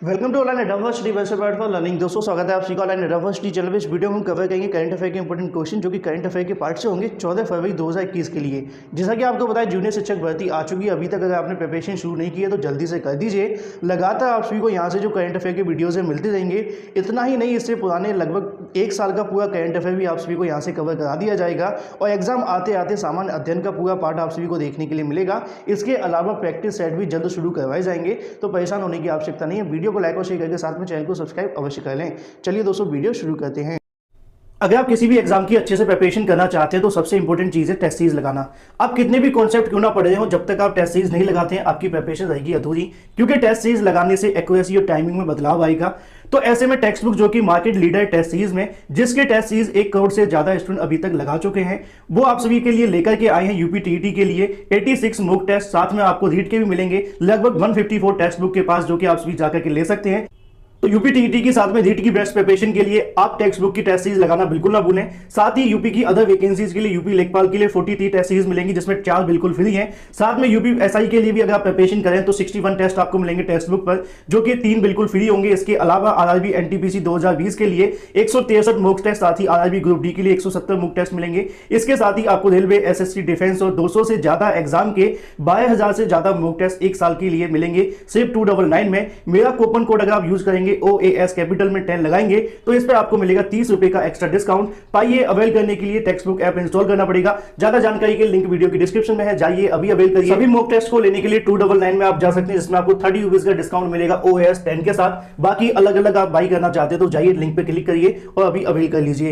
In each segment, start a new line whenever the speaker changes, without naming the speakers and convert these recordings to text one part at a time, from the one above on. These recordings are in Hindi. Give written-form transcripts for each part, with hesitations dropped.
Welcome to online university website for learning. दोस्तों स्वागत है आप सभी का ऑनलाइन यूनिवर्सिटी चैनल में। इस वीडियो में हम कवर करेंगे करंट अफेयर के इंपॉर्टेंट क्वेश्चन जो कि करंट अफेयर के पार्ट से होंगे 14 फरवरी 2021 के लिए। जैसा कि आपको पता है जूनियर शिक्षक भर्ती आ चुकी है। अभी तक अगर आपने प्रिपरेशन शुरू नहीं की है तो जल्दी से कर दीजिए। लगातार आप सभी को यहाँ से जो करंट अफेयर के वीडियोज़ मिलते रहेंगे। इतना ही नहीं, इससे पुराने लगभग 1 साल का पूरा करंट अफेयर भी आप सभी को यहाँ से कवर करा दिया जाएगा और एग्जाम आते आते सामान्य अध्ययन का पूरा पार्ट आप सभी को देखने के लिए मिलेगा। इसके अलावा प्रैक्टिस सेट भी जल्द शुरू करवाए जाएंगे, तो परेशान होने की आवश्यकता नहीं है। वीडियो को लाइक और शेयर करके साथ में चैनल को सब्सक्राइब अवश्य कर लें। चलिए दोस्तों वीडियो शुरू करते हैं। अगर आप किसी भी एग्जाम की अच्छे से प्रिपरेशन करना चाहते हैं तो सबसे इंपॉर्टेंट चीज़ है टेस्ट सीरीज लगाना। आप कितने भी कॉन्सेप्ट क्यों ना पढ़ रहे हो, जब तक आप टेस्ट सीरीज नहीं लगाते हैं आपकी प्रिपरेशन रहेगी अधूरी, क्योंकि टेस्ट सीरीज लगाने से एक्यूरेसी और टाइमिंग में बदलाव आएगा। तो ऐसे में टेक्स्ट बुक जो कि मार्केट लीडर है टेस्ट सीरीज में, जिसके टेस्ट सीरीज 1 करोड़ से ज्यादा स्टूडेंट अभी तक लगा चुके हैं, वो आप सभी के लिए लेकर के आए हैं यूपी टीईटी के लिए 86 मॉक टेस्ट। साथ में आपको रीड के भी मिलेंगे लगभग 154 टेक्स्ट बुक के पास, जो कि आप सभी जाकर के ले सकते हैं। तो यूपी टीईटी के साथ में रीट की बेस्ट प्रिपरेशन के लिए आप टेक्स्ट बुक की टेस्ट सीरीज लगाना बिल्कुल ना भूलें। साथ ही यूपी की अदर वैकेंसीज के लिए यूपी लेखपाल के लिए 43 टेस्ट सीरीज मिलेंगी, जिसमें 4 बिल्कुल फ्री हैं। साथ में यूपी एसआई के लिए भी अगर आप प्रिपरेशन करें तो 61 टेस्ट आपको मिलेंगे टेक्स्ट बुक पर, जो कि 3 बिल्कुल फ्री होंगे। इसके अलावा आरआरबी एनटीपीसी 2020 के लिए 163 मॉक टेस्ट, साथ ही आरआरबी ग्रुप डी के लिए 170 मॉक टेस्ट मिलेंगे। इसके साथ ही आपको रेलवे, एसएससी, डिफेंस और 200 से ज्यादा एग्जाम के 12,000 से ज्यादा मॉक टेस्ट 1 साल के लिए मिलेंगे सिर्फ 299 में। मेरा कूपन कोड अगर आप यूज करेंगे OAS कैपिटल में 10 लगाएंगे तो इस पर आपको मिलेगा 30 रुपए का एक्स्ट्रा डिस्काउंट। पाइए, अवेल करने के लिए टेक्स्ट बुक ऐप इंस्टॉल करना पड़ेगा। ज्यादा जानकारी के लिंक वीडियो की डिस्क्रिप्शन में है, जाइए अभी अवेल करिए। सभी मॉक टेस्ट को लेने के लिए 299 में आप जा सकते हैं, जिसमें आपको 30 रुपीज का डिस्काउंट मिलेगा OAS 10 के साथ। बाकी अलग अलग आप बाई करना चाहते हैं तो जाइए लिंक पे क्लिक करिए और अभी अवेल कर लीजिए।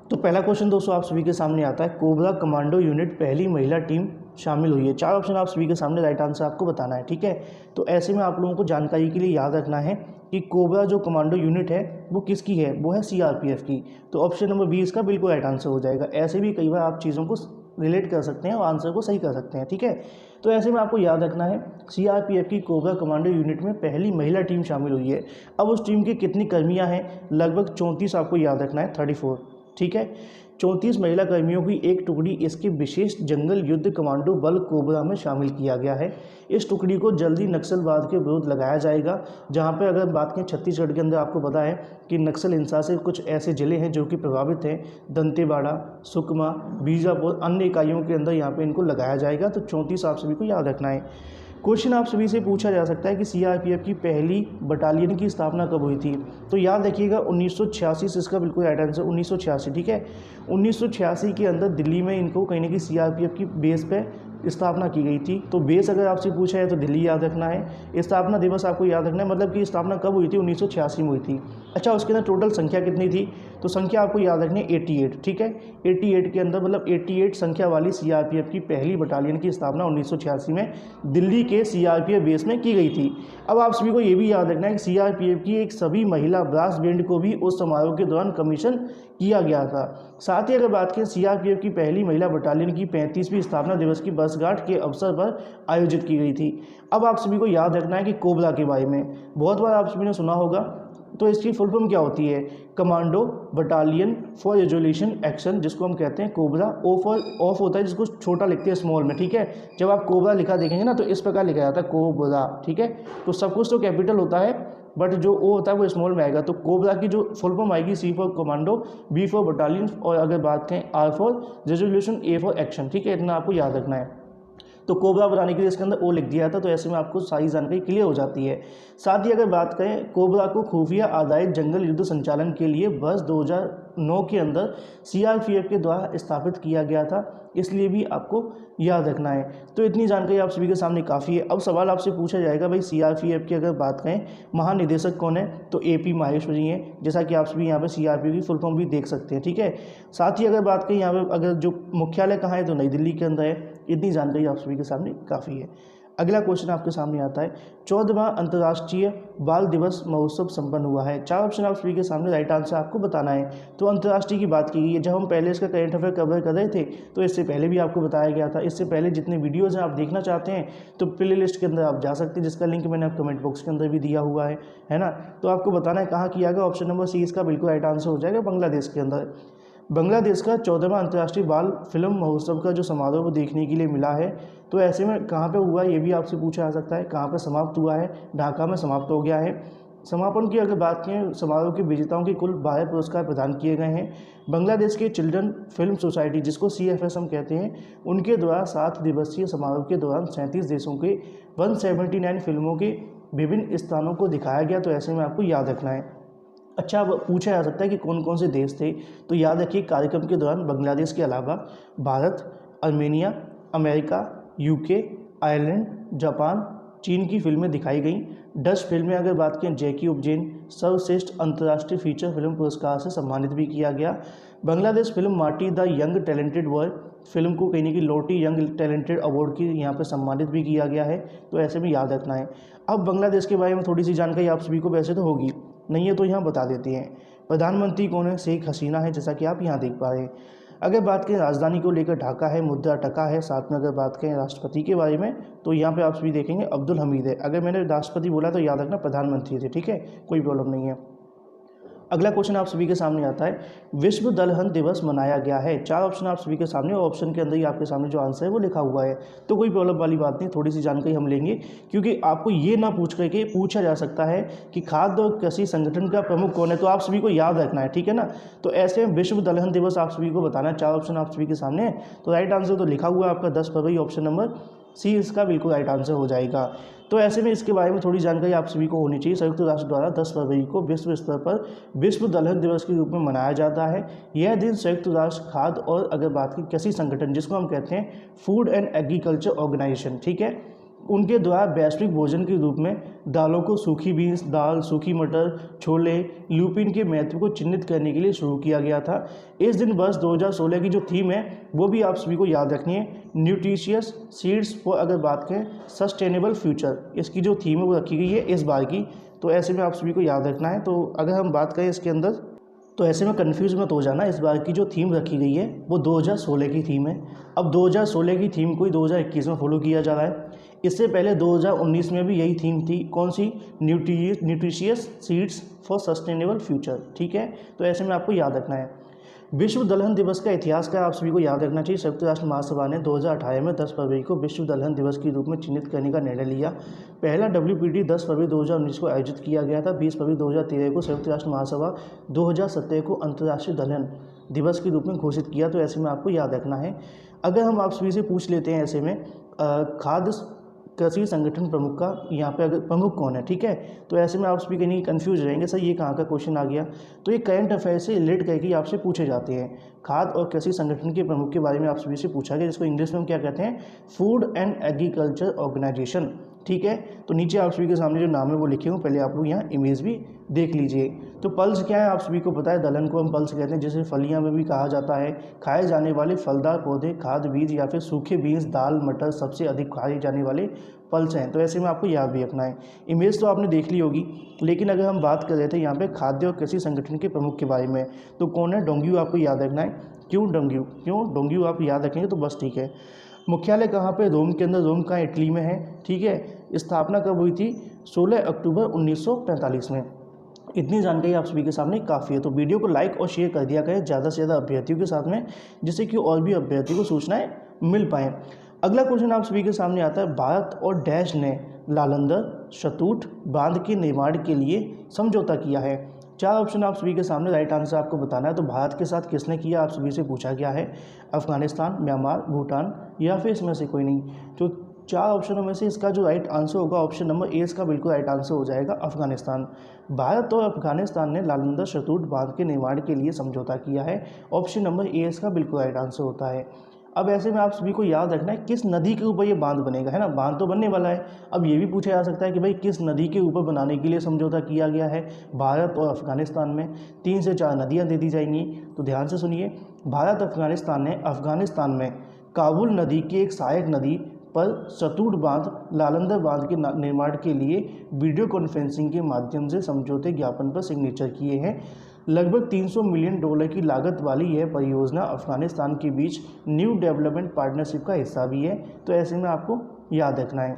तो पहला क्वेश्चन दोस्तों आप सभी के सामने आता है, कोबरा कमांडो यूनिट पहली महिला टीम शामिल हुई है। 4 ऑप्शन आप सभी के सामने, राइट आंसर आपको बताना है, ठीक है। तो ऐसे में आप लोगों को जानकारी के लिए याद रखना है कि कोबरा जो कमांडो यूनिट है वो किसकी है, वो है CRPF की। तो ऑप्शन नंबर बी इसका बिल्कुल राइट आंसर हो जाएगा। ऐसे भी कई बार आप चीज़ों को रिलेट कर सकते हैं और आंसर को सही कर सकते हैं, ठीक है। तो ऐसे में आपको याद रखना है CRPF की कोबरा कमांडो यूनिट में पहली महिला टीम शामिल हुई है। अब उस टीम की कितनी कर्मियाँ हैं, लगभग 34 आपको याद रखना है, 34, ठीक है। 34 महिला कर्मियों की एक टुकड़ी इसके विशेष जंगल युद्ध कमांडो बल कोबरा में शामिल किया गया है। इस टुकड़ी को जल्दी नक्सलवाद के विरुद्ध लगाया जाएगा। जहां पर अगर बात करें छत्तीसगढ़ के अंदर, आपको पता है कि नक्सल हिंसा से कुछ ऐसे जिले हैं जो कि प्रभावित हैं, दंतेवाड़ा, सुकमा, बीजापुर, अन्य इकाइयों के अंदर यहाँ पे इनको लगाया जाएगा। तो 34 आप सभी को याद रखना है। क्वेश्चन आप सभी से पूछा जा सकता है कि CRPF की पहली बटालियन की स्थापना कब हुई थी। तो याद रखिएगा 1986 इसका बिल्कुल राइट आंसर, 1986, ठीक है। 1986 के अंदर दिल्ली में इनको कहीं ना कहीं CRPF की बेस पे स्थापना की गई थी। तो बेस अगर आपसे पूछा है तो दिल्ली याद रखना है। स्थापना दिवस आपको याद रखना है, मतलब कि स्थापना कब हुई थी, 1986 में हुई थी। अच्छा, उसके अंदर टोटल संख्या कितनी थी, तो संख्या आपको याद रखनी है 88, ठीक है। 88 के अंदर मतलब 88 संख्या वाली CRPF की पहली बटालियन की स्थापना 1986 में दिल्ली के CRPF बेस में की गई थी। अब आप सभी को ये भी याद रखना है कि CRPF की एक सभी महिला ब्रास बैंड को भी उस समारोह के दौरान कमीशन किया गया था। साथ ही अगर बात करें CRPF की पहली महिला बटालियन की 35वीं स्थापना दिवस की वर्षगांठ के अवसर पर आयोजित की गई थी। अब आप सभी को याद रखना है कि कोबरा के बारे में बहुत बार आप सभी ने सुना होगा, तो इसकी फुल फॉर्म क्या होती है, commando battalion for resolution action, जिसको हम कहते हैं कोबरा। ओ फॉर ऑफ होता है, जिसको छोटा लिखते हैं स्मॉल में, ठीक है। जब आप कोबरा लिखा देखेंगे ना तो इस प्रकार लिखा जाता है कोबरा, ठीक है। तो सब कुछ तो कैपिटल होता है बट जो ओ होता है वो स्मॉल में आएगा। तो कोबरा की जो फुल फॉर्म आएगी C for commando, B for battalion और अगर बात करें R for resolution, A for action, ठीक है। इतना आपको याद रखना है। तो कोबरा बनाने के लिए इसके अंदर ओ लिख दिया था, तो ऐसे में आपको सारी जानकारी क्लियर हो जाती है। साथ ही अगर बात करें, कोबरा को खुफिया आधारित जंगल युद्ध संचालन के लिए वर्ष 2009 के अंदर CRPF के द्वारा स्थापित किया गया था, इसलिए भी आपको याद रखना है। तो इतनी जानकारी आप सभी के सामने काफ़ी है। अब सवाल आपसे पूछा जाएगा भाई CRPF की अगर बात करें महानिदेशक कौन है, तो AP माहेश्वरी हैं, जैसा कि आप सभी यहाँ पे CRPF की फुल फॉर्म भी देख सकते हैं, ठीक है। साथ ही अगर बात करें यहाँ पे अगर जो मुख्यालय कहाँ है तो नई दिल्ली के अंदर है। इतनी जानकारी आप सभी के सामने काफ़ी है। अगला क्वेश्चन आपके सामने आता है, 14वां अंतर्राष्ट्रीय बाल दिवस महोत्सव संपन्न हुआ है। 4 ऑप्शन आप सभी के सामने, राइट आंसर आपको बताना है। तो अंतर्राष्ट्रीय की बात की गई है, जब हम पहले इसका करंट अफेयर कवर कर रहे थे तो इससे पहले भी आपको बताया गया था। इससे पहले जितने वीडियोज़ हैं आप देखना चाहते हैं तो प्ले लिस्ट के अंदर आप जा सकते हैं, जिसका लिंक मैंने आप कमेंट बॉक्स के अंदर भी दिया हुआ है ना। तो आपको बताना है कहाँ किया गया। ऑप्शन नंबर C इसका बिल्कुल राइट आंसर हो जाएगा, बांग्लादेश के अंदर। बांग्लादेश का 14वां अंतर्राष्ट्रीय बाल फिल्म महोत्सव का जो समारोह वो देखने के लिए मिला है। तो ऐसे में कहाँ पे हुआ ये भी आपसे पूछा जा सकता है, कहाँ पे समाप्त हुआ है। ढाका में समाप्त हो गया है। समापन की अगर बात करें, समारोह के विजेताओं के कुल 12 पुरस्कार प्रदान किए गए हैं। बांग्लादेश के चिल्ड्रन फिल्म सोसाइटी, जिसको CFS हम कहते हैं, उनके द्वारा 7 दिवसीय समारोह के दौरान 37 देशों के 179 फिल्मों के विभिन्न स्थानों को दिखाया गया। तो ऐसे में आपको याद रखना है। अच्छा, अब पूछा जा सकता है कि कौन कौन से देश थे। तो याद रखिए, कार्यक्रम के दौरान बांग्लादेश के अलावा Bharat, Armenia, America, UK, Ireland, Japan, चीन की फिल्में दिखाई गईं। डच फिल्में अगर बात करें, जैकी उपजेन सर्वश्रेष्ठ अंतर्राष्ट्रीय फीचर फिल्म पुरस्कार से सम्मानित भी किया गया। बांग्लादेश फिल्म माटी the young talented boy film को कहीं की लोटी यंग टैलेंटेड अवार्ड की यहाँ पर सम्मानित भी किया गया है। तो ऐसे में याद रखना है। अब बांग्लादेश के बारे में थोड़ी सी जानकारी आप सभी को वैसे तो होगी, नहीं है तो यहाँ बता देते हैं। प्रधानमंत्री कौन है? शेख हसीना है, जैसा कि आप यहाँ देख पा रहे हैं। अगर बात करें राजधानी को लेकर, ढाका है, मुद्रा टका है। साथ में अगर बात करें राष्ट्रपति के बारे में, तो यहाँ पे आप सभी देखेंगे अब्दुल हमीद है। अगर मैंने राष्ट्रपति बोला तो याद रखना प्रधानमंत्री थे, ठीक है, कोई प्रॉब्लम नहीं है। अगला क्वेश्चन आप सभी के सामने आता है, विश्व दलहन दिवस मनाया गया है। 4 ऑप्शन आप सभी के सामने, और ऑप्शन के अंदर ही आपके सामने जो आंसर है वो लिखा हुआ है। तो कोई प्रॉब्लम वाली बात नहीं, थोड़ी सी जानकारी हम लेंगे, क्योंकि आपको ये ना पूछ करके पूछा जा सकता है कि खाद्य और कृषि संगठन का प्रमुख कौन है। तो आप सभी को याद रखना है, ठीक है ना। तो ऐसे विश्व दलहन दिवस आप सभी को बताना है। 4 ऑप्शन आप सभी के सामने है। तो राइट आंसर तो लिखा हुआ है आपका 10 फरवरी, ऑप्शन नंबर C इसका बिल्कुल राइट आंसर हो जाएगा। तो ऐसे में इसके बारे में थोड़ी जानकारी आप सभी को होनी चाहिए। संयुक्त राष्ट्र द्वारा 10 फरवरी को विश्व स्तर पर विश्व दलहन दिवस के रूप में मनाया जाता है। यह दिन संयुक्त राष्ट्र खाद्य और अगर बात की कृषि संगठन, जिसको हम कहते हैं फूड एंड एग्रीकल्चर ऑर्गेनाइजेशन, ठीक है, उनके द्वारा वैश्विक भोजन के रूप में दालों को, सूखी बीन्स, दाल, सूखी मटर, छोले, ल्यूपिन के महत्व को चिन्हित करने के लिए शुरू किया गया था। इस दिन वर्ष 2016 की जो थीम है वो भी आप सभी को याद रखनी है, न्यूट्रिशियस सीड्स फॉर अगर बात करें सस्टेनेबल फ्यूचर। इसकी जो थीम है वो रखी गई है इस बार की। तो ऐसे में आप सभी को याद रखना है। तो अगर हम बात करें इसके अंदर, तो ऐसे में कन्फ्यूज मत हो जाना। इस बार की जो थीम रखी गई है वो 2016 की थीम है। अब 2016 की थीम को ही 2021 में फॉलो किया जा रहा है। इससे पहले 2019 में भी यही थीम थी, कौन सी? Nutritious seeds for sustainable future, ठीक है। तो ऐसे में आपको याद रखना है। विश्व दलहन दिवस का इतिहास का आप सभी को याद रखना चाहिए। संयुक्त राष्ट्र महासभा ने 2018 में 10 फरवरी को विश्व दलहन दिवस के रूप में चिन्हित करने का निर्णय लिया। पहला WPD 10 फरवरी 2019 को आयोजित किया गया था। 20 फरवरी 2013 को संयुक्त राष्ट्र महासभा 2017 को अंतर्राष्ट्रीय दलहन दिवस के रूप में घोषित किया। तो ऐसे में आपको याद रखना है। अगर हम आप सभी से पूछ लेते हैं ऐसे में खाद्य कृषि संगठन प्रमुख का यहाँ पे अगर प्रमुख कौन है, ठीक है, तो ऐसे में आप सभी कहीं कंफ्यूज रहेंगे, सर ये कहाँ का क्वेश्चन आ गया। तो ये करंट अफेयर से रिलेट करके आपसे पूछे जाते हैं। खाद्य और कृषि संगठन के प्रमुख के बारे में आप सभी से पूछा गया, जिसको इंग्लिश में हम क्या कहते हैं? फूड एंड एग्रीकल्चर ऑर्गेनाइजेशन, ठीक है। तो नीचे आप सभी के सामने जो नाम है वो लिखे हूँ, पहले आप लोग यहाँ इमेज भी देख लीजिए। तो पल्स क्या है आप सभी को पता है, दलहन को हम पल्स कहते हैं, जिसे फलियां में भी कहा जाता है। खाए जाने वाले फलदार पौधे, खाद्य बीज या फिर सूखे बीज, दाल, मटर सबसे अधिक खाए जाने वाले पल्स हैं। तो ऐसे में आपको याद भी रखना है। इमेज तो आपने देख ली होगी, लेकिन अगर हम बात कर रहे थे यहाँ पे खाद्य और कृषि संगठन के प्रमुख के बारे में, तो कौन है? डोंग्यू आपको याद रखना है। क्यों डोंग्यू? क्यों डोंग्यू आप याद रखेंगे तो बस ठीक है। मुख्यालय कहाँ पे? रोम के अंदर। रोम कहाँ? इटली में है, ठीक है। स्थापना कब हुई थी? 16 अक्टूबर 1945 में। इतनी जानकारी आप सभी के सामने काफ़ी है। तो वीडियो को लाइक और शेयर कर दिया करें ज़्यादा से ज़्यादा अभ्यर्थियों के साथ में, जिससे कि और भी अभ्यर्थियों को सूचनाएं मिल पाएँ। अगला क्वेश्चन आप सभी के सामने आता है, भारत और डैश ने लालंदर शतूट बांध के निर्माण के लिए समझौता किया है। 4 ऑप्शन आप सभी के सामने, राइट आंसर आपको बताना है। तो भारत के साथ किसने किया आप सभी से पूछा गया है। अफगानिस्तान, म्यांमार, भूटान या फिर इसमें से कोई नहीं। तो 4 ऑप्शनों में से इसका जो राइट आंसर होगा ऑप्शन नंबर ए इसका बिल्कुल राइट आंसर हो जाएगा, अफगानिस्तान। भारत और अफगानिस्तान ने लालंदर शतूट बांध के निर्माण के लिए समझौता किया है। ऑप्शन नंबर ए इसका बिल्कुल राइट आंसर होता है। अब ऐसे में आप सभी को याद रखना है किस नदी के ऊपर ये बांध बनेगा, है ना। बांध तो बनने वाला है। अब ये भी पूछा जा सकता है कि भाई किस नदी के ऊपर बनाने के लिए समझौता किया गया है। भारत और अफगानिस्तान में 3 से 4 नदियाँ दे दी जाएंगी, तो ध्यान से सुनिए। भारत अफगानिस्तान ने अफगानिस्तान में काबुल नदी की एक सहायक नदी पर शतूट बांध, लालंदर बांध के निर्माण के लिए वीडियो कॉन्फ्रेंसिंग के माध्यम से समझौते ज्ञापन पर सिग्नेचर किए हैं। लगभग $300 मिलियन की लागत वाली यह परियोजना अफगानिस्तान के बीच न्यू डेवलपमेंट पार्टनरशिप का हिस्सा भी है। तो ऐसे में आपको याद रखना है।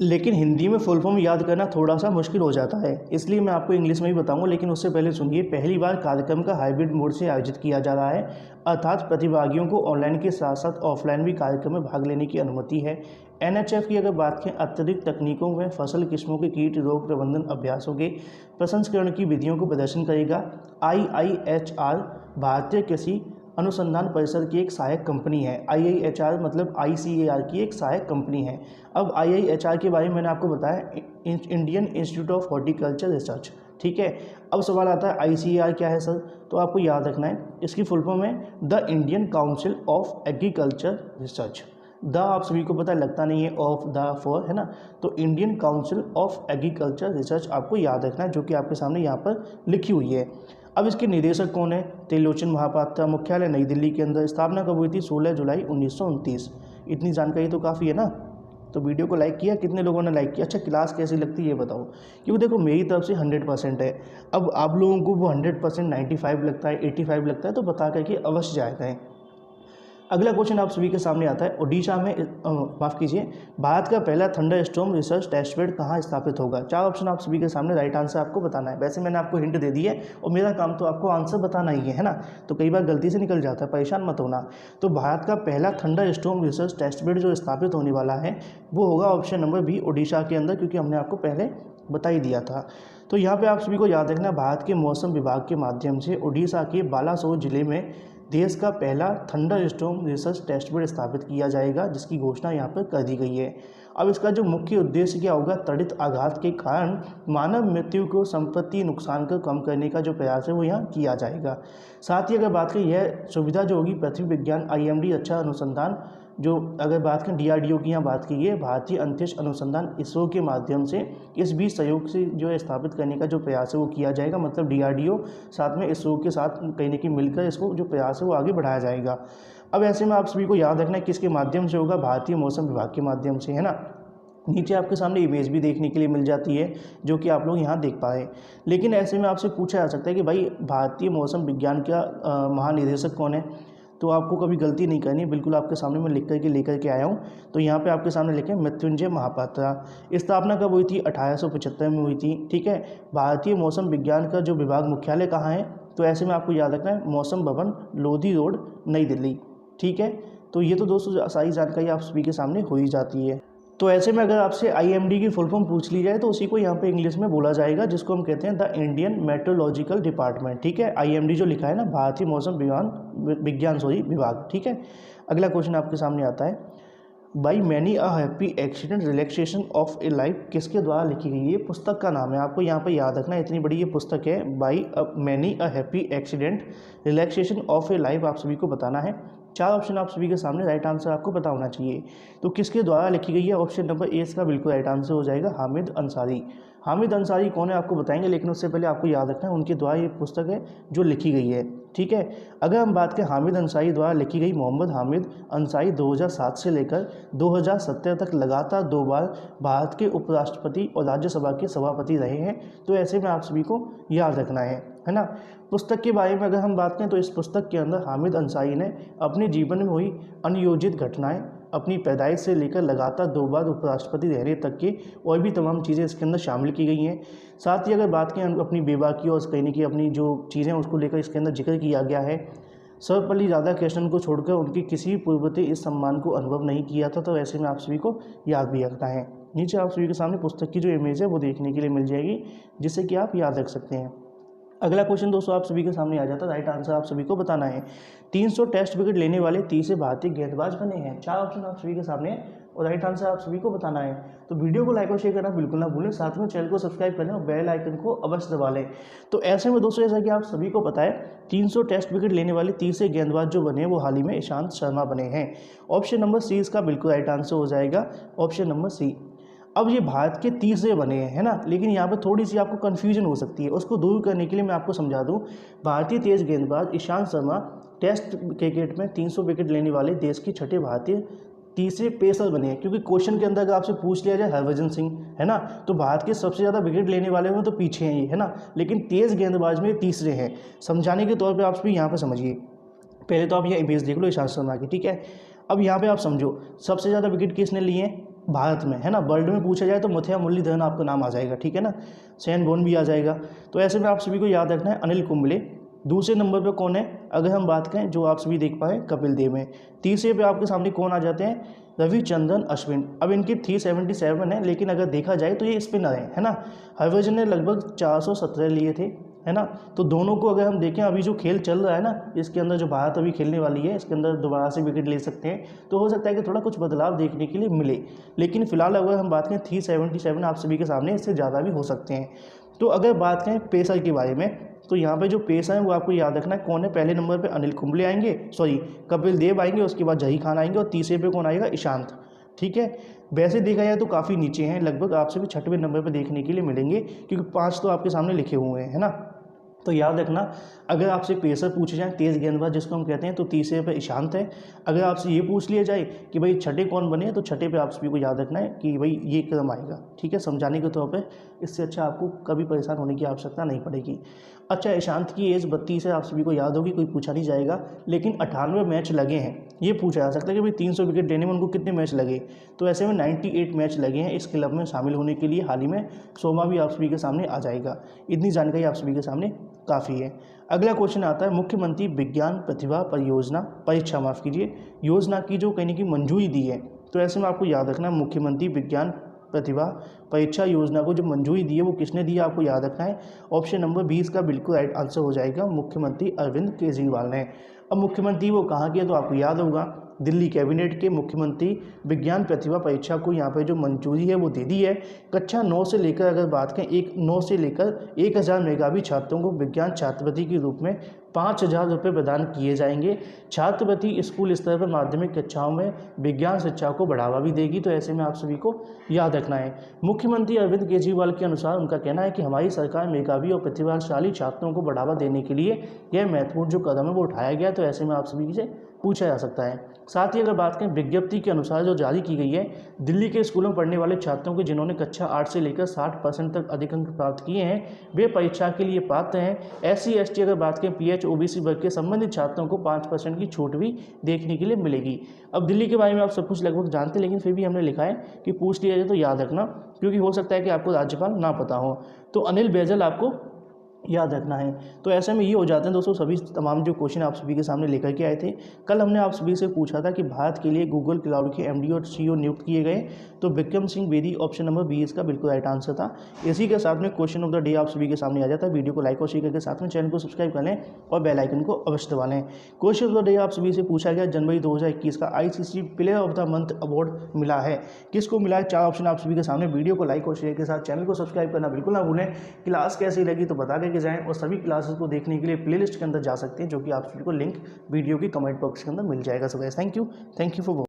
लेकिन हिंदी में फुल फॉर्म याद करना थोड़ा सा मुश्किल हो जाता है, इसलिए मैं आपको इंग्लिश में ही बताऊंगा। लेकिन उससे पहले सुनिए, पहली बार कार्यक्रम का हाइब्रिड मोड से आयोजित किया जा रहा है, अर्थात प्रतिभागियों को ऑनलाइन के साथ साथ ऑफलाइन भी कार्यक्रम में भाग लेने की अनुमति है। एनएचएफ की अगर बात करें, अत्यधिक तकनीकों में फसल किस्मों के कीट रोग प्रबंधन अभ्यासों के प्रसंस्करण की विधियों को प्रदर्शन करेगा। IIHR भारतीय कृषि अनुसंधान परिषद की एक सहायक कंपनी है। IIHR मतलब ICAR की एक सहायक कंपनी है। अब IIHR के बारे में मैंने आपको बताया, Indian institute of horticulture research, ठीक है। अब सवाल आता है ICAR क्या है सर, तो आपको याद रखना है इसकी फुल फॉर्म है the Indian council of agriculture research. The आप सभी को पता लगता नहीं है, ऑफ द फॉर, है ना, तो Indian council of agriculture research आपको याद रखना है, जो कि आपके सामने यहाँ पर लिखी हुई है। अब इसके निदेशक कौन है, त्रिलोचन महापात्रा, मुख्यालय नई दिल्ली के अंदर, स्थापना कब हुई थी, 16 जुलाई 1929। इतनी जानकारी तो काफ़ी है ना। तो वीडियो को लाइक किया, कितने लोगों ने लाइक किया। अच्छा, क्लास कैसी लगती है ये बताओ, क्योंकि देखो मेरी तरफ से 100% है। अब आप लोगों को वो 100% 95 लगता है, 85 लगता है, तो बता करके अवश्य जाएगा है। अगला क्वेश्चन आप सभी के सामने आता है, ओडिशा में माफ़ कीजिए, भारत का पहला thunderstorm research testbed कहाँ स्थापित होगा। 4 ऑप्शन आप सभी के सामने, राइट आंसर आपको बताना है। वैसे मैंने आपको हिंट दे दी है और मेरा काम तो आपको आंसर बताना ही है ना, तो कई बार गलती से निकल जाता है, परेशान मत होना। तो भारत का पहला thunderstorm research testbed जो स्थापित होने वाला है वो होगा ऑप्शन नंबर बी, ओडिशा के अंदर, क्योंकि हमने आपको पहले बता ही दिया था। तो यहाँ पे आप सभी को याद रखना, भारत के मौसम विभाग के माध्यम से उड़ीसा के बालासोर जिले में देश का पहला thunderstorm research testbed स्थापित किया जाएगा, जिसकी घोषणा यहाँ पर कर दी गई है। अब इसका जो मुख्य उद्देश्य क्या होगा, त्वरित आघात के कारण मानव मृत्यु को संपत्ति नुकसान को कम करने का जो प्रयास है वो यहाँ किया जाएगा। साथ ही अगर बात करें, यह सुविधा जो होगी पृथ्वी विज्ञान IMD रक्षा अनुसंधान, जो अगर बात करें DRDO की यहाँ बात की है, भारतीय अंतरिक्ष अनुसंधान ISRO के माध्यम से इस बीच सहयोग से जो है स्थापित करने का जो प्रयास है वो किया जाएगा। मतलब DRDO साथ में ISRO के साथ कहीं ना कहीं मिलकर इसको जो प्रयास है वो आगे बढ़ाया जाएगा। अब ऐसे में आप सभी को याद रखना है किसके माध्यम से होगा, भारतीय मौसम विभाग के माध्यम से, है ना। नीचे आपके सामने इमेज भी देखने के लिए मिल जाती है, जो कि आप लोग यहाँ देख पाए। लेकिन ऐसे में आपसे पूछा जा सकता है कि भाई भारतीय मौसम विज्ञान का महानिदेशक कौन है, तो आपको कभी गलती नहीं करनी, बिल्कुल आपके सामने मैं लिख करके लेकर के आया हूँ। तो यहाँ पे आपके सामने लिखे मृत्युंजय महापात्रा। स्थापना कब हुई थी, 1875 में हुई थी, ठीक है। भारतीय मौसम विज्ञान का जो विभाग मुख्यालय कहाँ है, तो ऐसे में आपको याद रखना है मौसम भवन, लोधी रोड, नई दिल्ली, ठीक है। तो ये तो दोस्तों सारी जानकारी आप सभी के सामने हो ही जाती है। तो ऐसे में अगर आपसे IMD की फुल फॉर्म पूछ ली जाए तो उसी को यहाँ पे इंग्लिश में बोला जाएगा, जिसको हम कहते हैं द इंडियन मेट्रोलॉजिकल डिपार्टमेंट, ठीक है। IMD जो लिखा है ना, भारतीय मौसम विज्ञान विभाग, ठीक है। अगला क्वेश्चन आपके सामने आता है, by many a happy accident relaxation of A life किसके द्वारा लिखी गई है। ये पुस्तक का नाम है, आपको यहाँ पे याद रखना है, इतनी बड़ी ये पुस्तक है, by many a happy accident relaxation of A life, आप सभी को बताना है। 4 ऑप्शन आप सभी के सामने, राइट आंसर आपको पता होना चाहिए। तो किसके द्वारा लिखी गई है, ऑप्शन नंबर ए इसका बिल्कुल राइट आंसर हो जाएगा, हामिद अंसारी। हामिद अंसारी कौन है आपको बताएंगे, लेकिन उससे पहले आपको याद रखना है उनके द्वारा ये पुस्तक है जो लिखी गई है, ठीक है। अगर हम बात करें हामिद अंसारी द्वारा लिखी गई, मोहम्मद हामिद अंसारी 2007 से लेकर 2017 तक लगातार 2 बार भारत के उपराष्ट्रपति और राज्यसभा के सभापति रहे हैं। तो ऐसे में आप सभी को याद रखना है ना। पुस्तक के बारे में अगर हम बात करें तो इस पुस्तक के अंदर हामिद अंसारी ने अपने जीवन में हुई अनियोजित घटनाएं, अपनी पैदाइश से लेकर लगातार 2 बार उपराष्ट्रपति रहने तक के और भी तमाम चीज़ें इसके अंदर शामिल की गई हैं। साथ ही अगर बात करें अपनी बेबाकी और कहने की अपनी जो चीज़ें उसको लेकर इसके अंदर जिक्र किया गया है, सर्वपल्ली राधाकृष्णन को छोड़कर उनके किसी पूर्ववर्ती इस सम्मान को अनुभव नहीं किया था। तो ऐसे में आप सभी को याद भी रखना है। नीचे आप सभी के सामने पुस्तक की जो इमेज है वो देखने के लिए मिल जाएगी, जिससे कि आप याद रख सकते हैं। अगला क्वेश्चन दोस्तों आप सभी के सामने आ जाता है, राइट आंसर आप सभी को बताना है। 300 टेस्ट विकेट लेने वाले तीसरे भारतीय गेंदबाज बने हैं। 4 ऑप्शन आप सभी के सामने और राइट आंसर आप सभी को बताना है। तो वीडियो को लाइक और शेयर करना बिल्कुल ना भूलें, साथ में चैनल को सब्सक्राइब करें और बेल आइकन को अवश्य दबा लें। तो ऐसे में दोस्तों जैसा कि आप सभी को पता है, 300 टेस्ट विकेट लेने वाले तीसरे गेंदबाज जो बने हैं वो हाल ही में ईशांत शर्मा बने हैं। ऑप्शन नंबर सी इसका बिल्कुल राइट आंसर हो जाएगा, ऑप्शन नंबर सी। अब ये भारत के तीसरे बने हैं, है ना, लेकिन यहाँ पर थोड़ी सी आपको कन्फ्यूजन हो सकती है, उसको दूर करने के लिए मैं आपको समझा दूँ। भारतीय तेज गेंदबाज ईशांत शर्मा टेस्ट क्रिकेट में 300 विकेट लेने वाले देश के छठे भारतीय तीसरे पेसर बने हैं। क्योंकि क्वेश्चन के अंदर अगर आपसे पूछ लिया जाए हरभजन सिंह, है ना, तो भारत के सबसे ज़्यादा विकेट लेने वाले में तो पीछे हैं ये, है ना, लेकिन तेज़ गेंदबाज में तीसरे हैं। समझाने के तौर पर आप भी यहाँ पर समझिए। पहले तो आप ये इमेज देख लो ईशांत शर्मा की, ठीक है। अब यहाँ पे आप समझो सबसे ज़्यादा विकेट किसने लिए हैं, भारत में, है ना। वर्ल्ड में पूछा जाए तो मुथैया मुरलीधरन आपका नाम आ जाएगा, ठीक है ना। सैन बोन भी आ जाएगा। तो ऐसे में आप सभी को याद रखना है अनिल कुंबले। दूसरे नंबर पे कौन है, अगर हम बात करें जो आप सभी देख पाए, कपिल देव है। तीसरे पे आपके सामने कौन आ जाते हैं, रविचंद्रन अश्विन। अब इनकी 377 है, लेकिन अगर देखा जाए तो ये स्पिनर है ना। हरभजन ने लगभग 417 लिए थे, है ना। तो दोनों को अगर हम देखें, अभी जो खेल चल रहा है ना, इसके अंदर जो भारत अभी खेलने वाली है, इसके अंदर दोबारा से विकेट ले सकते हैं, तो हो सकता है कि थोड़ा कुछ बदलाव देखने के लिए मिले। लेकिन फिलहाल अगर हम बात करें 377 आप सभी के सामने, इससे ज़्यादा भी हो सकते हैं। तो अगर बात करें पेसर के बारे में, तो यहाँ पे जो पेसर है वो आपको याद रखना है कौन है। पहले नंबर पे अनिल कुंबले आएंगे, सॉरी कपिल देव आएंगे, उसके बाद जही खान आएंगे, और तीसरे पे कौन आएगा, ईशांत, ठीक है। वैसे देखा जाए तो काफ़ी नीचे हैं, लगभग आपसे भी 6वें नंबर पर देखने के लिए मिलेंगे, क्योंकि 5 तो आपके सामने लिखे हुए हैं, है ना। तो याद रखना, अगर आपसे पेसर पूछे जाए, तेज़ गेंदबाज जिसको हम कहते हैं, तो तीसरे पे ईशांत है। अगर आपसे ये पूछ लिया जाए कि भाई छठे कौन बने, तो छठे पे आप सभी को याद रखना है कि भाई ये क्रम आएगा, ठीक है, समझाने के तौर पे। इससे अच्छा आपको कभी परेशान होने की आवश्यकता नहीं पड़ेगी। अच्छा, ईशांत की एज 32 है, आप सभी को याद होगी, कोई पूछा नहीं जाएगा। लेकिन 98 मैच लगे हैं, ये पूछा जा सकता है कि भाई 300 विकेट लेने में उनको कितने मैच लगे। तो ऐसे में 98 मैच लगे हैं इस क्लब में शामिल होने के लिए। हाल ही में 100वां भी आप सभी के सामने आ जाएगा। इतनी जानकारी आप सभी के सामने काफ़ी है। अगला क्वेश्चन आता है, मुख्यमंत्री विज्ञान प्रतिभा परियोजना परीक्षा, माफ़ कीजिए, योजना की जो कहने की मंजूरी दी है। तो ऐसे में आपको याद रखना है, मुख्यमंत्री विज्ञान प्रतिभा परीक्षा योजना को जो मंजूरी दी है वो किसने दी है, आपको याद रखना है। ऑप्शन नंबर 20 का बिल्कुल राइट आंसर हो जाएगा, मुख्यमंत्री अरविंद केजरीवाल ने। अब मुख्यमंत्री वो कहाँ के, तो आपको याद होगा दिल्ली कैबिनेट के मुख्यमंत्री विज्ञान प्रतिभा परीक्षा को यहाँ पे जो मंजूरी है वो दे दी है। कक्षा 9 से लेकर अगर बात करें 9 से लेकर 1000 मेधावी छात्रों को विज्ञान छात्रवृत्ति के रूप में 5000 रुपये प्रदान किए जाएंगे। छात्रवृत्ति स्कूल स्तर पर माध्यमिक कक्षाओं में विज्ञान शिक्षा को बढ़ावा भी देगी। तो ऐसे में आप सभी को याद रखना है, मुख्यमंत्री अरविंद केजरीवाल के अनुसार उनका कहना है कि हमारी सरकार मेधावी और प्रतिभाशाली छात्रों को बढ़ावा देने के लिए यह महत्वपूर्ण जो कदम है वो उठाया गया। तो ऐसे में आप सभी से पूछा जा सकता है। साथ ही अगर बात करें विज्ञप्ति के अनुसार जो जारी की गई है, दिल्ली के स्कूलों में पढ़ने वाले छात्रों के जिन्होंने कक्षा 8 से लेकर 60% तक अधिक अंक प्राप्त किए हैं, वे परीक्षा के लिए पात्र हैं। SC ST अगर बात करें PH OBC वर्ग के संबंधित छात्रों को 5% की छूट भी देखने के लिए मिलेगी। अब दिल्ली के बारे में आप सब कुछ लगभग जानते हैं, लेकिन फिर भी हमने लिखा है कि पूछ लिया जाए तो याद रखना, क्योंकि हो सकता है कि आपको राज्यपाल ना पता हो। तो अनिल बैजल आपको याद रखना है। तो ऐसे में ये हो जाते हैं दोस्तों सभी तमाम जो क्वेश्चन आप सभी के सामने लेकर के आए थे। कल हमने आप सभी से पूछा था कि भारत के लिए गूगल क्लाउड के MD और CEO नियुक्त किए गए, तो विक्रम सिंह बेदी ऑप्शन नंबर 20 का बिल्कुल राइट आंसर था। इसी के साथ में क्वेश्चन ऑफ द डे आप सभी के सामने आ जाता है। वीडियो को लाइक और शेयर करके साथ में चैनल को सब्सक्राइब कर लें और बेल आइकन को अवश्य दबा लें। क्वेश्चन ऑफ द डे आप सभी से पूछा गया, जनवरी 2021 का ICC player of the month award मिला है, किसको मिला है। 4 ऑप्शन आप सभी के सामने। वीडियो को लाइक और शेयर के साथ चैनल को सब्सक्राइब करना बिल्कुल ना भूलें। क्लास कैसी लगी तो बता करके जाएँ, और सभी क्लासेस को देखने के लिए प्लेलिस्ट के अंदर जा सकते हैं, जो कि आप सभी को लिंक वीडियो की कमेंट बॉक्स के अंदर मिल जाएगा। So guys, thank you for